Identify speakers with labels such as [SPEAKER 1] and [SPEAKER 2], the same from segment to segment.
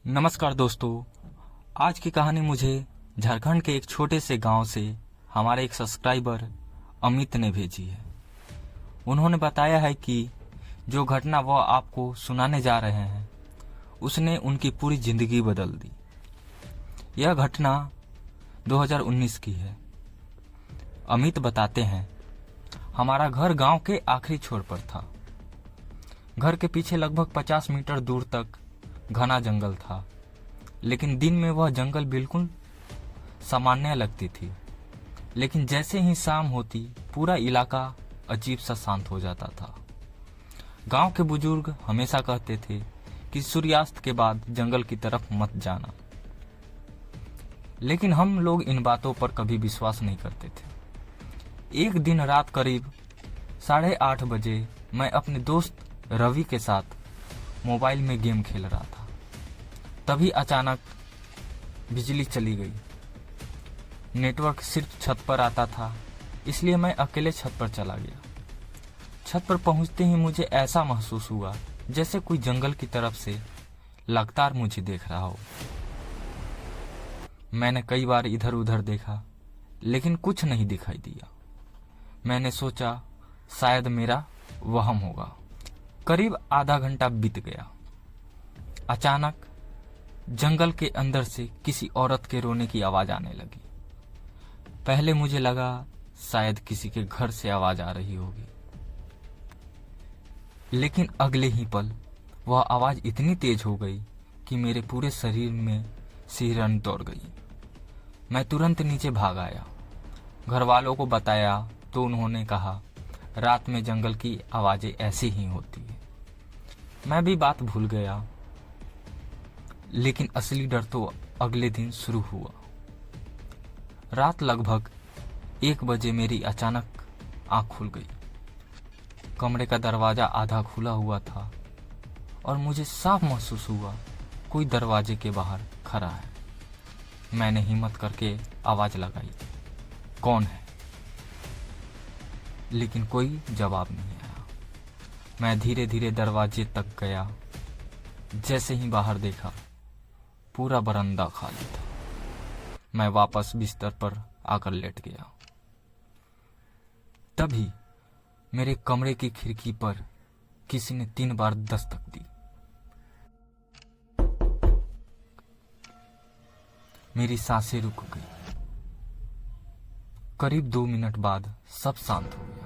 [SPEAKER 1] नमस्कार दोस्तों। आज की कहानी मुझे झारखंड के एक छोटे से गांव से हमारे एक सब्सक्राइबर अमित ने भेजी है। उन्होंने बताया है कि जो घटना वह आपको सुनाने जा रहे हैं उसने उनकी पूरी जिंदगी बदल दी। यह घटना 2019 की है। अमित बताते हैं, हमारा घर गांव के आखिरी छोर पर था। घर के पीछे लगभग 50 मीटर दूर तक घना जंगल था, लेकिन दिन में वह जंगल बिल्कुल सामान्य लगती थी। लेकिन जैसे ही शाम होती पूरा इलाका अजीब सा शांत हो जाता था। गांव के बुजुर्ग हमेशा कहते थे कि सूर्यास्त के बाद जंगल की तरफ मत जाना, लेकिन हम लोग इन बातों पर कभी विश्वास नहीं करते थे। एक दिन रात करीब 8:30 बजे मैं अपने दोस्त रवि के साथ मोबाइल में गेम खेल रहा था। तभी अचानक बिजली चली गई। नेटवर्क सिर्फ छत पर आता था, इसलिए मैं अकेले छत पर चला गया। छत पर पहुंचते ही मुझे ऐसा महसूस हुआ जैसे कोई जंगल की तरफ से लगातार मुझे देख रहा हो। मैंने कई बार इधर उधर देखा, लेकिन कुछ नहीं दिखाई दिया। मैंने सोचा शायद मेरा वहम होगा। करीब आधा घंटा बीत गया। अचानक जंगल के अंदर से किसी औरत के रोने की आवाज आने लगी। पहले मुझे लगा शायद किसी के घर से आवाज आ रही होगी, लेकिन अगले ही पल वह आवाज इतनी तेज हो गई कि मेरे पूरे शरीर में सिहरन दौड़ गई। मैं तुरंत नीचे भाग आया। घर वालों को बताया तो उन्होंने कहा, रात में जंगल की आवाजें ऐसी ही होती है। मैं भी बात भूल गया, लेकिन असली डर तो अगले दिन शुरू हुआ। रात लगभग 1 बजे मेरी अचानक आंख खुल गई। कमरे का दरवाजा आधा खुला हुआ था और मुझे साफ महसूस हुआ कोई दरवाजे के बाहर खड़ा है। मैंने हिम्मत करके आवाज लगाई, कौन है? लेकिन कोई जवाब नहीं आया। मैं धीरे धीरे दरवाजे तक गया। जैसे ही बाहर देखा, पूरा बरामदा खाली था। मैं वापस बिस्तर पर आकर लेट गया। तभी मेरे कमरे की खिड़की पर किसी ने 3 बार दस्तक दी। मेरी सांसें रुक गई। करीब 2 मिनट बाद सब शांत हो गया।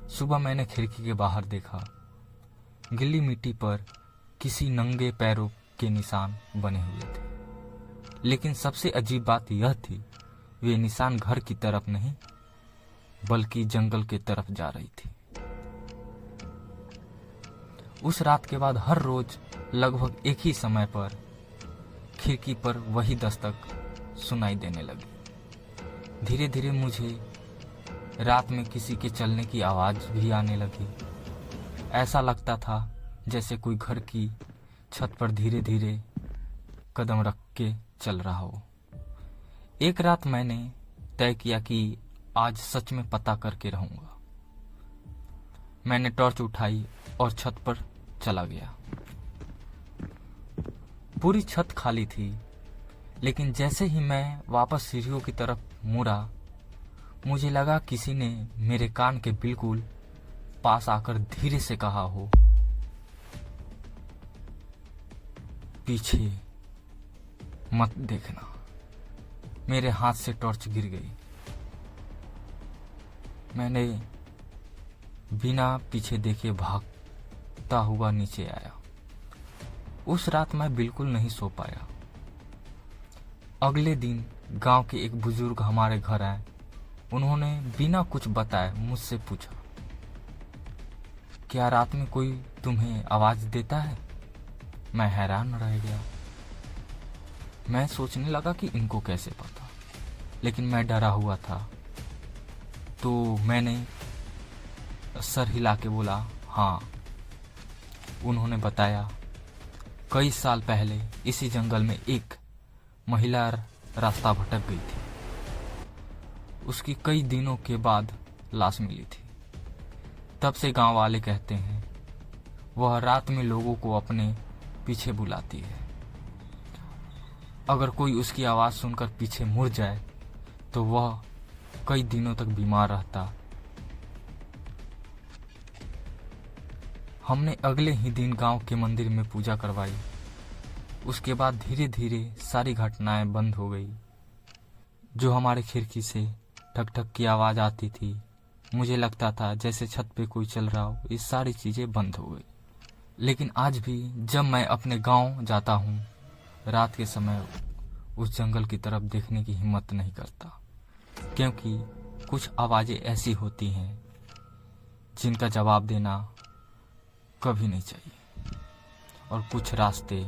[SPEAKER 1] सुबह मैंने खिड़की के बाहर देखा। गीली मिट्टी पर किसी नंगे पैरों के निशान बने हुए थे, लेकिन सबसे अजीब बात यह थी, वे निशान घर की तरफ नहीं बल्कि जंगल की तरफ जा रही थी। उस रात के बाद हर रोज लगभग एक ही समय पर खिड़की पर वही दस्तक सुनाई देने लगी। धीरे धीरे मुझे रात में किसी के चलने की आवाज भी आने लगी। ऐसा लगता था जैसे कोई घर की छत पर धीरे धीरे कदम रख के चल रहा हो। एक रात मैंने तय किया कि आज सच में पता करके रहूंगा। मैंने टॉर्च उठाई और छत पर चला गया। पूरी छत खाली थी, लेकिन जैसे ही मैं वापस सीढ़ियों की तरफ मुड़ा, मुझे लगा किसी ने मेरे कान के बिल्कुल पास आकर धीरे से कहा हो, पीछे मत देखना। मेरे हाथ से टॉर्च गिर गई। मैंने बिना पीछे देखे भागता हुआ नीचे आया। उस रात मैं बिल्कुल नहीं सो पाया। अगले दिन गांव के एक बुजुर्ग हमारे घर आए। उन्होंने बिना कुछ बताए मुझसे पूछा, क्या रात में कोई तुम्हें आवाज देता है? मैं हैरान रह गया। मैं सोचने लगा कि इनको कैसे पता, लेकिन मैं डरा हुआ था। तो मैंने सर हिला के बोला, हाँ। उन्होंने बताया, कई साल पहले इसी जंगल में एक महिला रास्ता भटक गई थी। उसकी कई दिनों के बाद लाश मिली थी। तब से गांव वाले कहते हैं वह रात में लोगों को अपने पीछे बुलाती है। अगर कोई उसकी आवाज़ सुनकर पीछे मुड़ जाए तो वह कई दिनों तक बीमार रहता। हमने अगले ही दिन गांव के मंदिर में पूजा करवाई। उसके बाद धीरे धीरे सारी घटनाएं बंद हो गई। जो हमारे खिड़की से ठक ठक की आवाज़ आती थी, मुझे लगता था जैसे छत पे कोई चल रहा हो। ये सारी चीज़ें बंद हो गई। लेकिन आज भी जब मैं अपने गांव जाता हूँ, रात के समय उस जंगल की तरफ देखने की हिम्मत नहीं करता, क्योंकि कुछ आवाज़ें ऐसी होती हैं जिनका जवाब देना कभी नहीं चाहिए, और कुछ रास्ते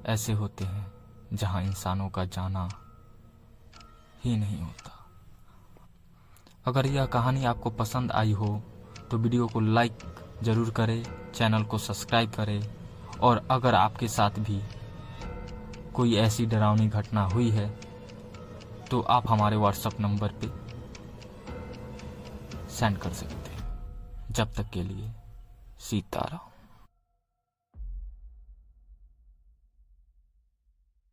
[SPEAKER 1] ऐसे होते हैं जहां इंसानों का जाना ही नहीं होता। अगर यह कहानी आपको पसंद आई हो तो वीडियो को लाइक ज़रूर करें, चैनल को सब्सक्राइब करें, और अगर आपके साथ भी कोई ऐसी डरावनी घटना हुई है तो आप हमारे व्हाट्सएप नंबर पे सेंड कर सकते हैं। जब तक के लिए सीताराम।